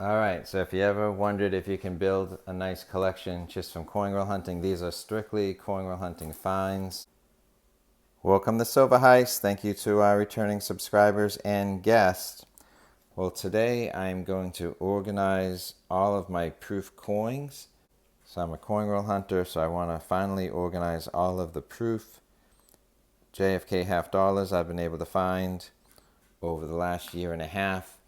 Alright, so if you ever wondered if you can build a nice collection just from coin roll hunting, these are strictly coin roll hunting finds. Welcome to Silver Heist. Thank you to our returning subscribers and guests. Well, today I'm going to organize all of my proof coins. So I'm a coin roll hunter, so I want to finally organize all of the proof JFK half dollars I've been able to find over the last year and a half.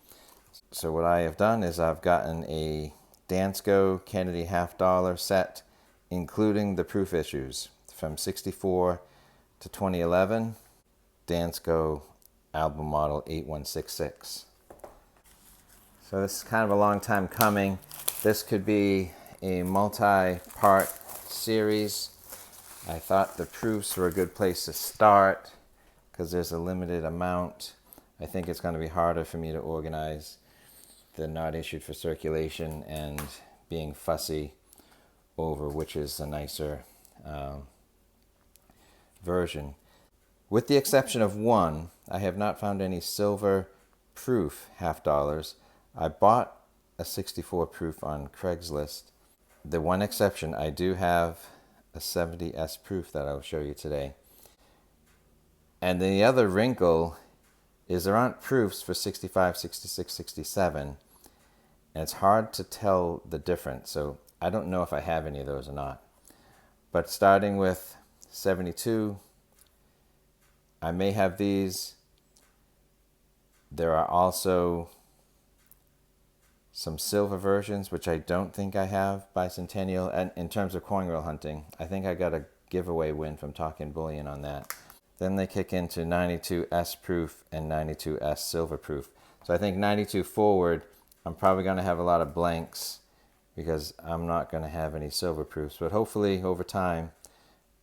So what I have done is I've gotten a Dansco Kennedy half dollar set, including the proof issues from 64 to 2011, Dansco album model 8166. So this is kind of a long time coming. This could be a multi-part series. I thought the proofs were a good place to start because there's a limited amount. I think it's going to be harder for me to organize the not issued for circulation and being fussy over which is the nicer version. With the exception of one, I have not found any silver proof half dollars. I bought a 64 proof on Craigslist. The one exception, I do have a 70S proof that I'll show you today. And the other wrinkle is there aren't proofs for 65, 66, 67. And it's hard to tell the difference. So I don't know if I have any of those or not. But starting with 72, I may have these. There are also some silver versions, which I don't think I have, bicentennial. And in terms of coin roll hunting, I think I got a giveaway win from Talking Bullion on that. Then they kick into 92S proof and 92S silver proof. So I think 92 forward, I'm probably going to have a lot of blanks because I'm not going to have any silver proofs. But hopefully over time,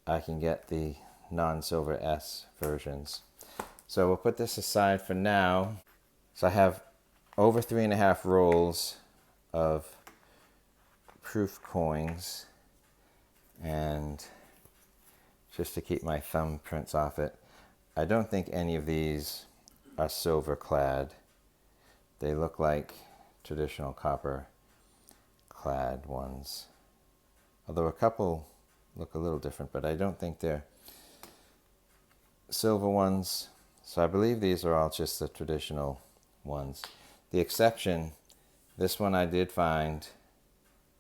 I can get the non-silver S versions. So we'll put this aside for now. So I have over 3.5 rolls of proof coins, and just to keep my thumbprints off it, I don't think any of these are silver clad. They look like traditional copper clad ones, although a couple look a little different, but I don't think they're silver ones. So I believe these are all just the traditional ones. The exception, this one I did find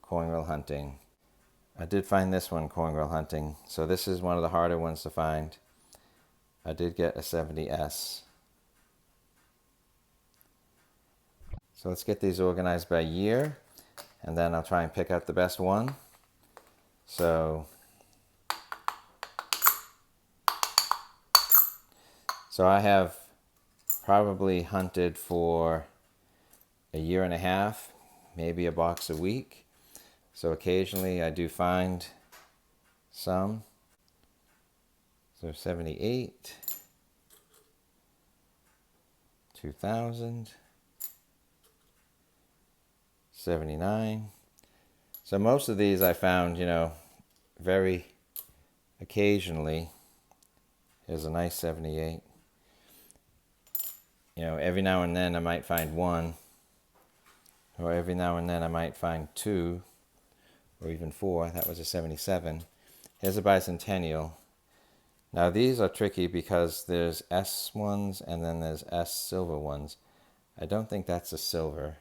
coin roll hunting. I did find this one coin roll hunting, so this is one of the harder ones to find. I did get a 70S. So let's get these organized by year, and then I'll try and pick out the best one. So I have probably hunted for a year and a half, maybe a box a week. So occasionally I do find some. So 78, 2000, 79. So most of these I found, very occasionally. Here's a nice 78. Every now and then I might find one, or every now and then I might find two, or even four. That was a 77. Here's a bicentennial. Now these are tricky because there's S ones and then there's S silver ones. I don't think that's a silver.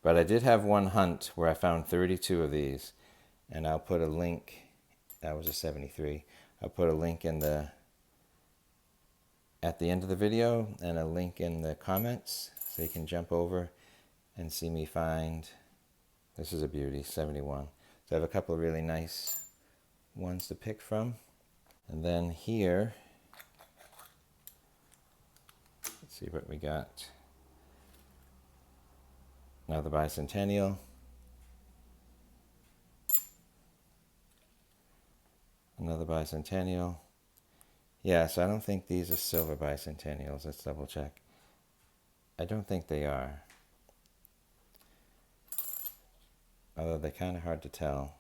But I did have one hunt where I found 32 of these, and I'll put a link. That was a 73. I'll put a link at the end of the video and a link in the comments so you can jump over and see me find. This is a beauty, 71. So I have a couple of really nice ones to pick from. And then here, let's see what we got. Another bicentennial. Another bicentennial. Yeah, so I don't think these are silver bicentennials. Let's double check. I don't think they are. Although they're kind of hard to tell.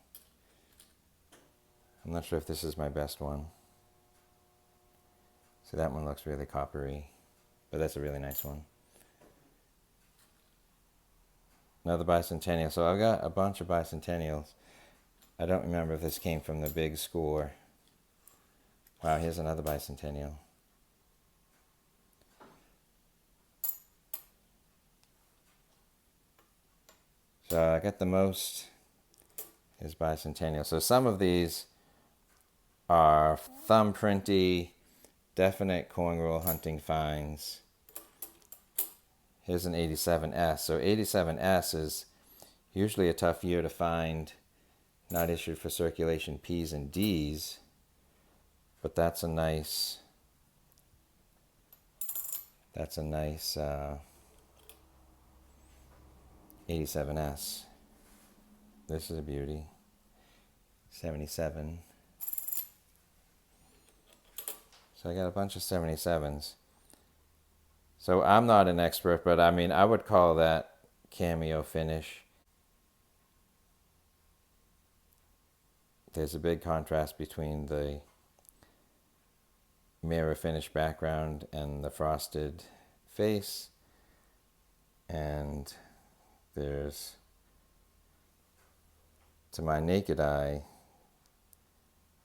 I'm not sure if this is my best one. So that one looks really coppery. but that's a really nice one. Another bicentennial. So I've got a bunch of bicentennials. I don't remember if this came from the big score. Wow, here's another bicentennial. So I got the most is bicentennial. So some of these are thumbprinty, definite coin roll hunting finds. Here's an 87S. So 87S is usually a tough year to find, not issued for circulation P's and D's, but that's a nice 87S. This is a beauty. 77. So I got a bunch of 77s. So I'm not an expert, but I mean, I would call that cameo finish. There's a big contrast between the mirror finish background and the frosted face. And there's, to my naked eye,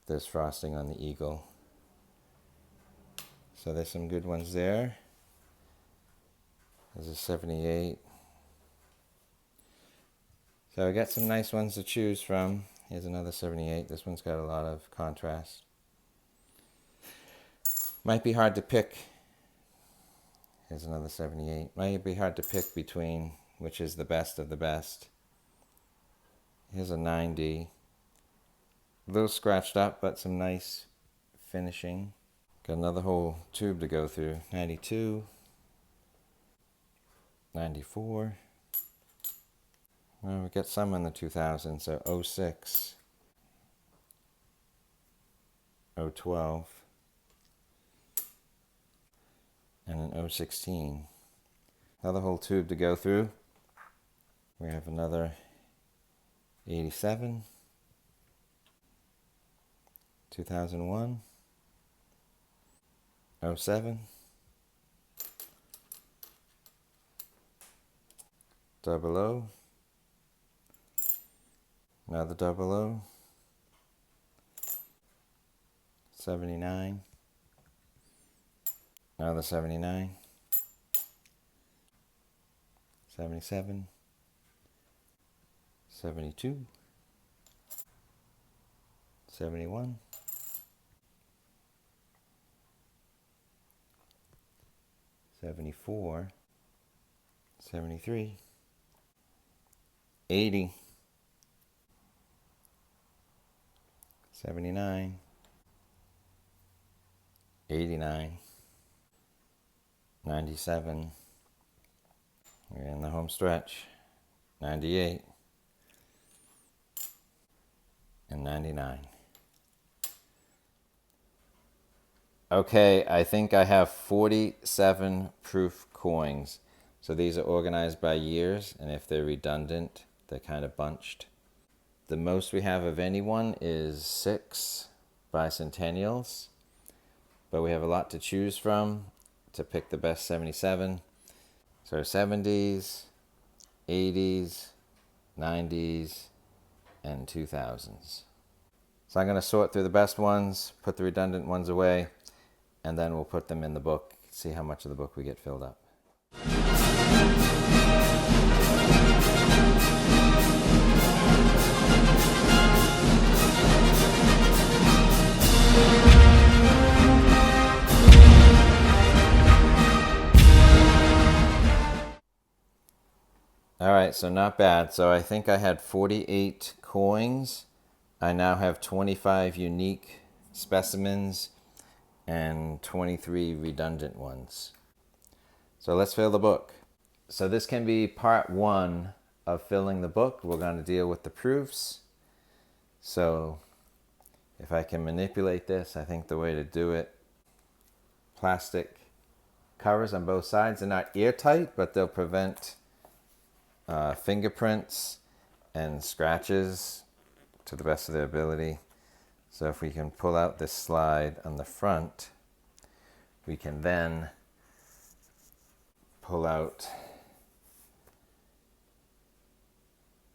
there's frosting on the eagle. So there's some good ones there. There's a 78. So I got some nice ones to choose from. Here's another 78. This one's got a lot of contrast. Might be hard to pick. Here's another 78. Might be hard to pick between which is the best of the best. Here's a 90. A little scratched up, but some nice finishing. Got another whole tube to go through. 92. 94. Well, we got some in the 2000s, so 06. 012. And an 016. Another whole tube to go through. We have another 87. 2001. 07. Double O. Another double O. 79. Another 79. 77. 72. 71. 74. 73. 80. 79. 89. 97. We're in the home stretch. 98. And 99. Okay, I think I have 47 proof coins. So these are organized by years, and if they're redundant, they're kind of bunched. The most we have of anyone is 6 bicentennials, but we have a lot to choose from to pick the best 77. So 70s, 80s, 90s, and 2000s. So I'm going to sort through the best ones, put the redundant ones away, and then we'll put them in the book, see how much of the book we get filled up. All right, so not bad. So I think I had 48 coins. I now have 25 unique specimens and 23 redundant ones. So let's fill the book. So this can be part 1 of filling the book. We're going to deal with the proofs. So if I can manipulate this, I think the way to do it, plastic covers on both sides. They're not airtight, but they'll prevent fingerprints and scratches to the best of their ability. So if we can pull out this slide on the front, we can then pull out,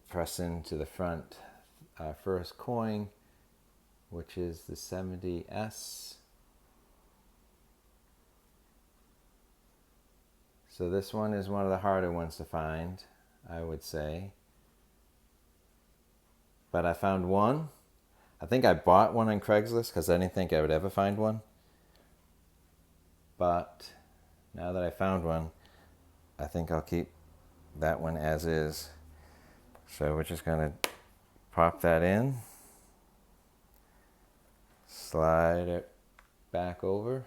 press into the front our first coin, which is the 70S. So this one is one of the harder ones to find, I would say. But I found one. I think I bought one on Craigslist because I didn't think I would ever find one. But now that I found one, I think I'll keep that one as is. So we're just going to pop that in, slide it back over.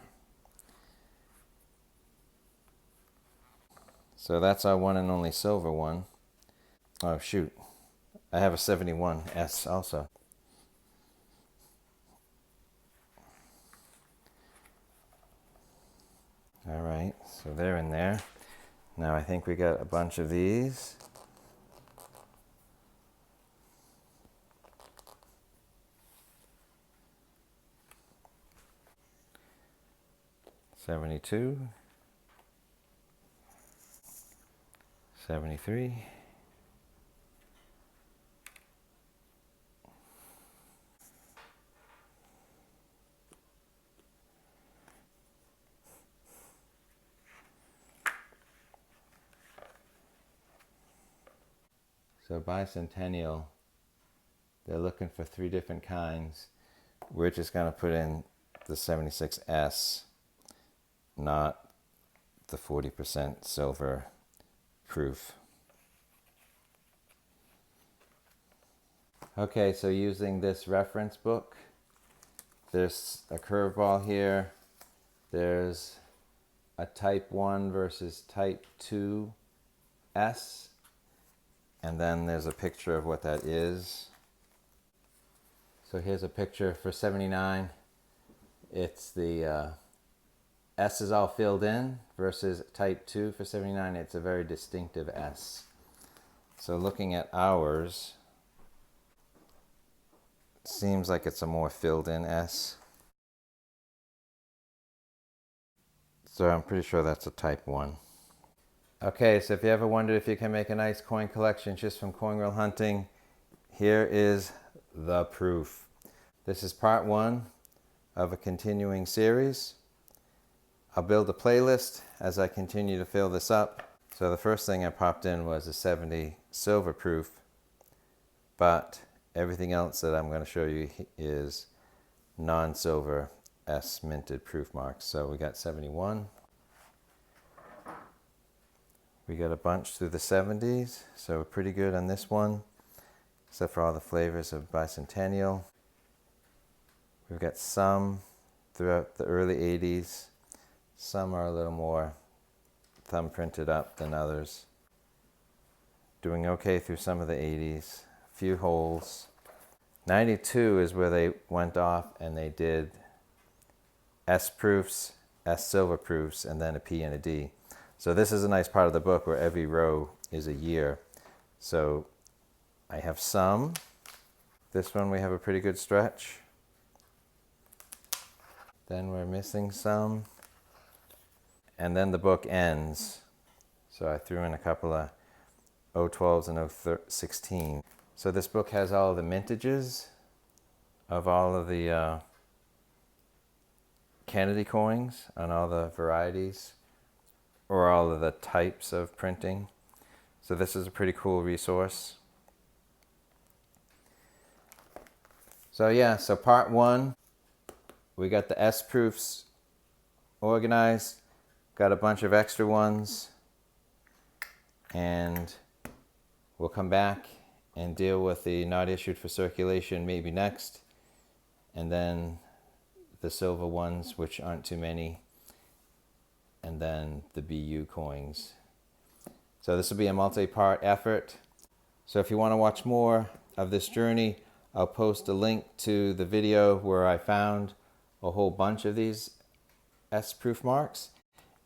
So that's our one and only silver one. Oh shoot, I have a 71S also. All right, so they're in there. Now I think we got a bunch of these. $72, $73, so bicentennial, they're looking for 3 different kinds. We're just going to put in the 76S, not the 40% silver proof. Okay, so using this reference book, there's a curveball here. There's a type 1 versus type 2 S. And then there's a picture of what that is. So here's a picture for 79. It's the S is all filled in versus type 2 for 79. It's a very distinctive S. So looking at ours, seems like it's a more filled in S. So I'm pretty sure that's a type 1. Okay, so if you ever wondered if you can make a nice coin collection just from coin roll hunting, here is the proof. This is part 1 of a continuing series. I'll build a playlist as I continue to fill this up. So the first thing I popped in was a 70 silver proof, but everything else that I'm going to show you is non-silver S minted proof marks. So we got 71. We got a bunch through the 70s, so we're pretty good on this one, except for all the flavors of bicentennial. We've got some throughout the early 80s. Some are a little more thumb printed up than others. Doing okay through some of the 80s. A few holes. 92 is where they went off and they did S proofs, S silver proofs, and then a P and a D. So this is a nice part of the book where every row is a year. So I have some. This one we have a pretty good stretch. Then we're missing some. And then the book ends. So I threw in a couple of 012s and 016. So this book has all of the mintages of all of the Kennedy coins on all the varieties, or all of the types of printing. So this is a pretty cool resource. So yeah, so part 1, we got the S proofs organized, got a bunch of extra ones, and we'll come back and deal with the not issued for circulation maybe next, and then the silver ones, which aren't too many, and then the BU coins. So this will be a multi-part effort. So if you want to watch more of this journey, I'll post a link to the video where I found a whole bunch of these S proof marks,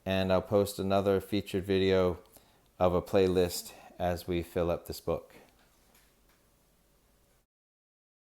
and I'll post another featured video of a playlist as we fill up this book.